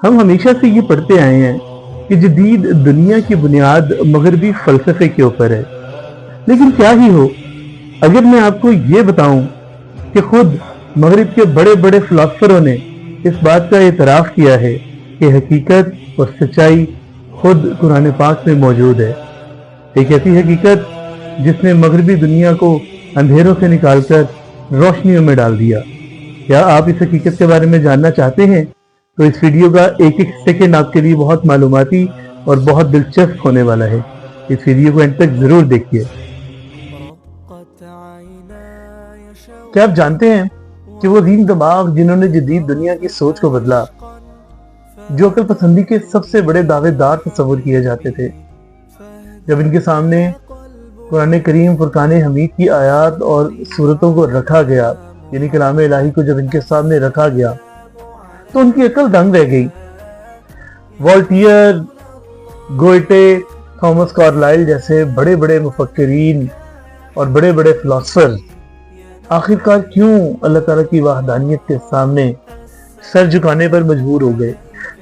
ہم ہمیشہ سے یہ پڑھتے آئے ہیں کہ جدید دنیا کی بنیاد مغربی فلسفے کے اوپر ہے، لیکن کیا ہی ہو اگر میں آپ کو یہ بتاؤں کہ خود مغرب کے بڑے بڑے فلاسفروں نے اس بات کا اعتراف کیا ہے کہ حقیقت اور سچائی خود قرآن پاک میں موجود ہے، ایک ایسی حقیقت جس نے مغربی دنیا کو اندھیروں سے نکال کر روشنیوں میں ڈال دیا۔ کیا آپ اس حقیقت کے بارے میں جاننا چاہتے ہیں؟ تو اس ویڈیو کا ایک ایک سیکنڈ آپ کے لیے بہت معلوماتی اور بہت دلچسپ ہونے والا ہے۔ اس ویڈیو کو اینڈ تک ضرور دیکھیے۔ کیا آپ جانتے ہیں کہ وہ عظیم دماغ جنہوں نے جدید دنیا کی سوچ کو بدلا، جو عقل پسندی کے سب سے بڑے دعوے دار تصور کیے جاتے تھے، جب ان کے سامنے قرآن کریم فرقان حمید کی آیات اور صورتوں کو رکھا گیا، یعنی کلام الہی کو جب ان کے سامنے رکھا گیا تو ان کی عقل دنگ رہ گئی۔ والٹیئر، گوئٹے، تھامس کارلائل جیسے بڑے بڑے مفکرین اور بڑے بڑے فلاسفر آخرکار کیوں اللہ تعالیٰ کی وحدانیت کے سامنے سر جھکانے پر مجبور ہو گئے؟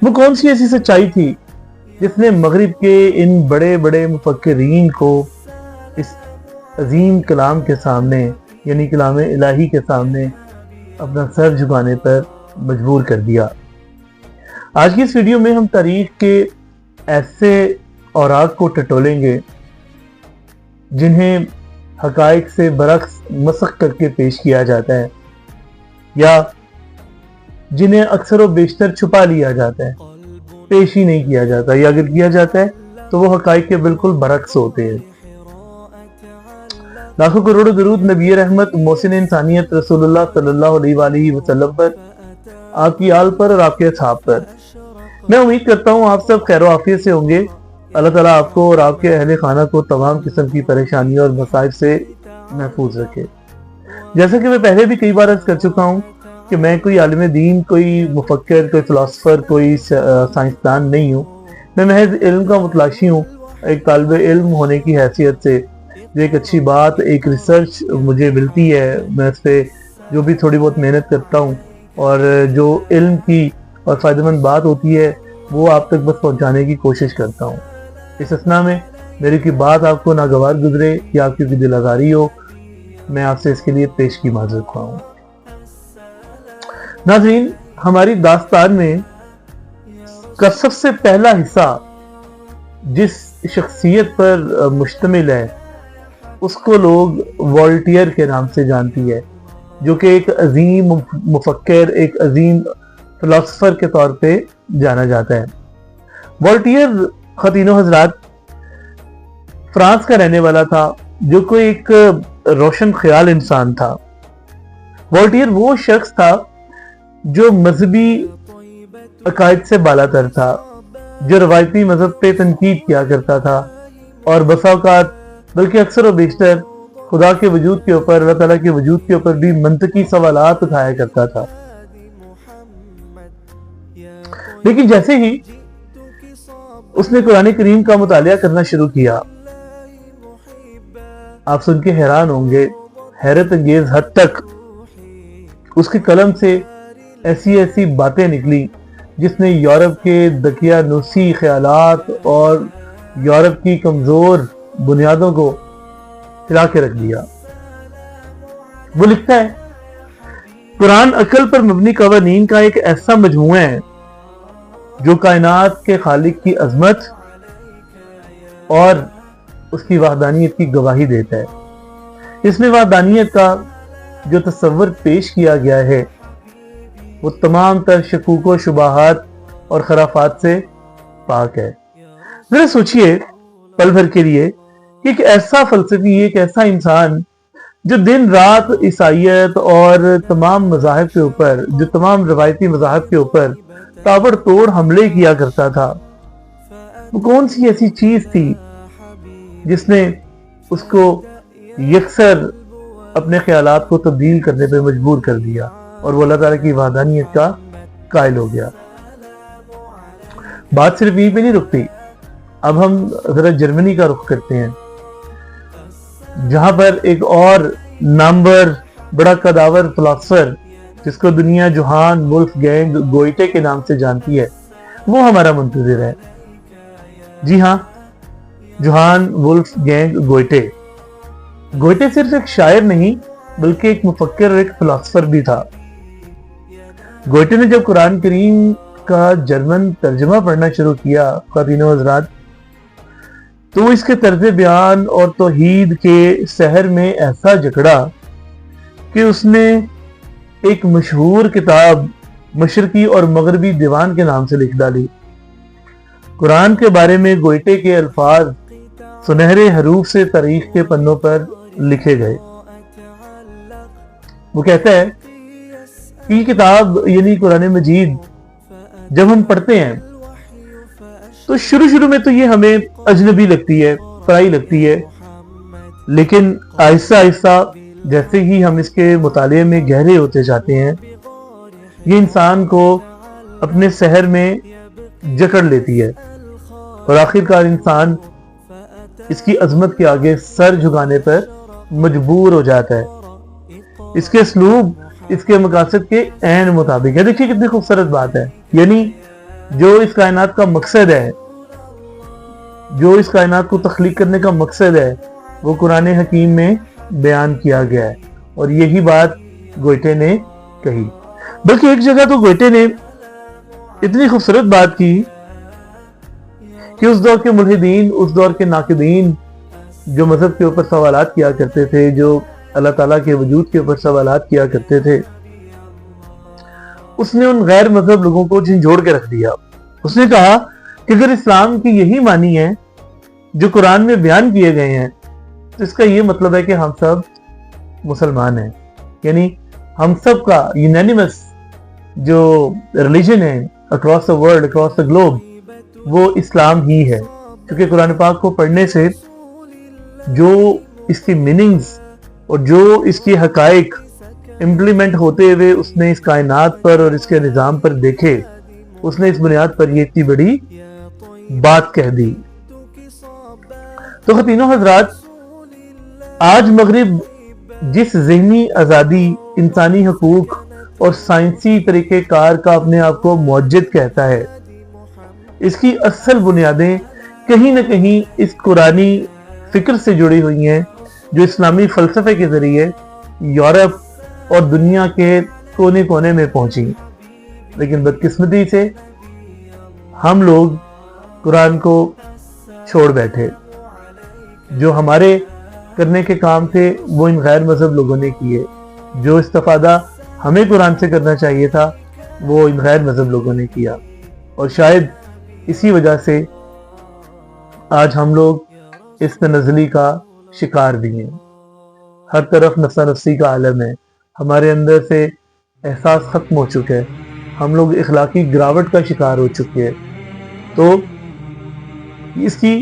وہ کون سی ایسی سچائی تھی جس نے مغرب کے ان بڑے بڑے مفکرین کو اس عظیم کلام کے سامنے، یعنی کلام الہی کے سامنے اپنا سر جھکانے پر مجبور کر دیا؟ آج کی اس ویڈیو میں ہم تاریخ کے ایسے اوراق کو ٹٹولیں گے جنہیں حقائق سے برعکس مسخ کر کے پیش کیا جاتا ہے، یا جنہیں اکثر و بیشتر چھپا لیا جاتا ہے، پیش ہی نہیں کیا جاتا، یا اگر کیا جاتا ہے تو وہ حقائق کے بالکل برعکس ہوتے ہیں۔ لاکھوں کروڑوں درود نبی رحمت محسن انسانیت رسول اللہ صلی اللہ علیہ وآلہ وسلم پر، آپ کی آل پر اور آپ کے اصحاب پر۔ میں امید کرتا ہوں آپ سب خیر و عافیت سے ہوں گے۔ اللہ تعالیٰ آپ کو اور آپ کے اہل خانہ کو تمام قسم کی پریشانیوں اور مصائب سے محفوظ رکھے۔ جیسا کہ میں پہلے بھی کئی بار عرض کر چکا ہوں کہ میں کوئی عالم دین، کوئی مفکر، کوئی فلاسفر، کوئی سائنسدان نہیں ہوں۔ میں محض علم کا متلاشی ہوں، ایک طالب علم ہونے کی حیثیت سے جو ایک اچھی بات، ایک ریسرچ مجھے ملتی ہے، میں اس پہ جو بھی تھوڑی بہت محنت کرتا ہوں اور جو علم کی اور فائدہ مند بات ہوتی ہے وہ آپ تک بس پہنچانے کی کوشش کرتا ہوں۔ اس اثنا میں میری کی بات آپ کو ناگوار گزرے یا آپ کی کوئی دل آزاری ہو، میں آپ سے اس کے لیے پیش کی معذرت خواہ ہوں۔ ناظرین، ہماری داستان میں کا سب سے پہلا حصہ جس شخصیت پر مشتمل ہے اس کو لوگ والٹیئر کے نام سے جانتی ہے، جو کہ ایک عظیم مفکر، ایک عظیم فلاسفر کے طور پہ جانا جاتا ہے۔ والٹیئر خواتین و حضرات فرانس کا رہنے والا تھا، جو کوئی ایک روشن خیال انسان تھا۔ والٹیئر وہ شخص تھا جو مذہبی عقائد سے بالا تر تھا، جو روایتی مذہب پہ تنقید کیا کرتا تھا اور بسا اوقات بلکہ اکثر و بیشتر خدا کے وجود کے اوپر، اللہ تعالیٰ کے وجود کے اوپر بھی منطقی سوالات اٹھایا کرتا تھا۔ لیکن جیسے ہی اس نے قرآن کریم کا مطالعہ کرنا شروع کیا، آپ سن کے حیران ہوں گے، حیرت انگیز حد تک اس کے قلم سے ایسی ایسی باتیں نکلی جس نے یورپ کے دقیانوسی خیالات اور یورپ کی کمزور بنیادوں کو ہلا کے رکھ دیا۔ وہ لکھتا ہے، قرآن عقل پر مبنی قوانین کا ایک ایسا مجموعہ ہے جو کائنات کے خالق کی عظمت اور اس کی وحدانیت کی گواہی دیتا ہے۔ اس میں وحدانیت کا جو تصور پیش کیا گیا ہے وہ تمام تر شکوک و شبہات اور خرافات سے پاک ہے۔ ذرا سوچئے پل بھر کے لیے کہ ایک ایسا فلسفی، ایک ایسا انسان جو دن رات عیسائیت اور تمام مذاہب کے اوپر، جو تمام روایتی مذاہب کے اوپر تابڑ توڑ حملے کیا کرتا تھا، وہ کون سی ایسی چیز تھی جس نے اس کو یکسر اپنے خیالات کو تبدیل کرنے پہ مجبور کر دیا اور وہ اللہ تعالیٰ کی وحدانیت کا قائل ہو گیا؟ بات صرف یہیں پہ نہیں رکتی، اب ہم ذرا جرمنی کا رخ کرتے ہیں، جہاں پر ایک اور نامور بڑا قداور فلاسفر جس کو دنیا جوہان ولف گینگ گوئٹے کے نام سے جانتی ہے، وہ ہمارا منتظر ہے۔ جی ہاں، جوہان وولف گینگ گوئٹے صرف ایک شاعر نہیں بلکہ ایک مفکر اور ایک فلاسفر بھی تھا۔ گوئٹے نے جب قرآن کریم کا جرمن ترجمہ پڑھنا شروع کیا خواتین و حضرات، تو اس کے طرز بیان اور توحید کے سحر میں ایسا جکڑا کہ اس نے ایک مشہور کتاب مشرقی اور مغربی دیوان کے نام سے لکھ ڈالی۔ قرآن کے بارے میں گوئٹے کے الفاظ سنہرے حروف سے تاریخ کے پنوں پر لکھے گئے۔ وہ کہتا ہے کہ یہ کتاب یعنی قرآن مجید جب ہم پڑھتے ہیں تو شروع میں تو یہ ہمیں اجنبی لگتی ہے، پرائی لگتی ہے، لیکن آہستہ آہستہ جیسے ہی ہم اس کے مطالعے میں گہرے ہوتے جاتے ہیں، یہ انسان کو اپنے سحر میں جکڑ لیتی ہے اور آخرکار انسان اس کی عظمت کے آگے سر جھکانے پر مجبور ہو جاتا ہے۔ اس کے اسلوب اس کے مقاصد کے عین مطابق ہے۔ دیکھیے کتنی خوبصورت بات ہے، یعنی جو اس کائنات کا مقصد ہے، جو اس کائنات کو تخلیق کرنے کا مقصد ہے، وہ قرآن حکیم میں بیان کیا گیا ہے، اور یہی بات گوئٹے نے کہی۔ بلکہ ایک جگہ تو گوئٹے نے اتنی خوبصورت بات کی کہ اس دور کے ملحدین، اس دور کے ناقدین جو مذہب کے اوپر سوالات کیا کرتے تھے، جو اللہ تعالیٰ کے وجود کے اوپر سوالات کیا کرتے تھے، اس نے ان غیر مذہب لوگوں کو جھنجھوڑ کے رکھ دیا۔ اس نے کہا کہ اگر اسلام کی یہی معنی ہے جو قرآن میں بیان کیے گئے ہیں، تو اس کا یہ مطلب ہے کہ ہم سب مسلمان ہیں، یعنی ہم سب کا یونینیمس جو ریلیجن ہے across the world, across the globe, وہ اسلام ہی ہے۔ کیونکہ قرآن پاک کو پڑھنے سے جو اس کی میننگز اور جو اس کی حقائق امپلیمنٹ ہوتے ہوئے اس نے اس کائنات پر اور اس کے نظام پر دیکھے، اس نے اس بنیاد پر یہ اتنی بڑی بات کہہ دی۔ تو خواتین حضرات، آج مغرب جس ذہنی آزادی، انسانی حقوق اور سائنسی طریقہ کار کا اپنے آپ کو موجد کہتا ہے، اس کی اصل بنیادیں کہیں نہ کہیں اس قرآنی فکر سے جڑی ہوئی ہیں جو اسلامی فلسفے کے ذریعے یورپ اور دنیا کے کونے کونے میں پہنچی۔ لیکن بدقسمتی سے ہم لوگ قرآن کو چھوڑ بیٹھے۔ جو ہمارے کرنے کے کام تھے وہ ان غیر مذہب لوگوں نے کیے، جو استفادہ ہمیں قرآن سے کرنا چاہیے تھا وہ ان غیر مذہب لوگوں نے کیا، اور شاید اسی وجہ سے آج ہم لوگ اس تنزلی کا شکار بھی ہیں۔ ہر طرف نفسا نفسی کا عالم ہے، ہمارے اندر سے احساس ختم ہو چکا ہے، ہم لوگ اخلاقی گراوٹ کا شکار ہو چکے ہیں۔ تو اس کی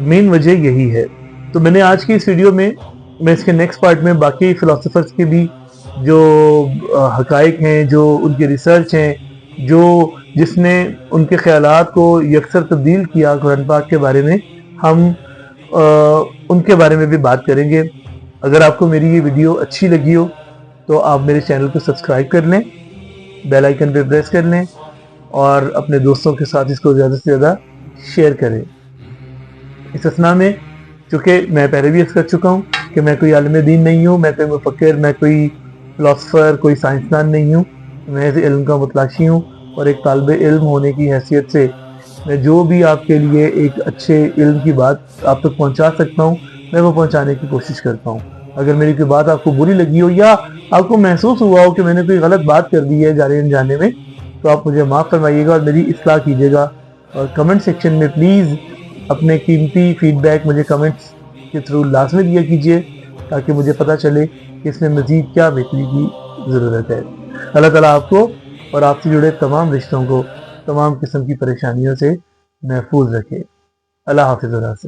مین وجہ یہی ہے۔ تو میں نے آج کی اس ویڈیو میں اس کے نیکسٹ پارٹ میں باقی فلاسفرز کے بھی جو حقائق ہیں، جو ان کی ریسرچ ہیں، جس نے ان کے خیالات کو یکسر تبدیل کیا قرآن پاک کے بارے میں، ہم ان کے بارے میں بھی بات کریں گے۔ اگر آپ کو میری یہ ویڈیو اچھی لگی ہو تو آپ میرے چینل کو سبسکرائب کر لیں، بیل آئیکن پہ پریس کر لیں، اور اپنے دوستوں کے ساتھ اس کو زیادہ سے زیادہ شیئر کریں۔ اس اثناء میں چونکہ میں پہلے بھی عرض کر چکا ہوں کہ میں کوئی عالم دین نہیں ہوں، میں کوئی مفکر، میں کوئی فلاسفر، کوئی سائنسدان نہیں ہوں، میں علم کا متلاشی ہوں، اور ایک طالب علم ہونے کی حیثیت سے میں جو بھی آپ کے لیے ایک اچھے علم کی بات آپ تک پہنچا سکتا ہوں میں وہ پہنچانے کی کوشش کرتا ہوں۔ اگر میری کوئی بات آپ کو بری لگی ہو یا آپ کو محسوس ہوا ہو کہ میں نے کوئی غلط بات کر دی ہے جانے انجانے میں، تو آپ مجھے معاف فرمائیے گا اور میری اصلاح کیجیے گا، اور کمنٹ سیکشن میں پلیز اپنے قیمتی فیڈ بیک مجھے کمنٹس کے تھرو لازمی دیا کیجیے، تاکہ مجھے پتہ چلے کہ اس میں مزید کیا بہتری کی ضرورت ہے۔ اللہ تعالیٰ آپ کو اور آپ سے جڑے تمام رشتوں کو تمام قسم کی پریشانیوں سے محفوظ رکھے۔ اللہ حافظ۔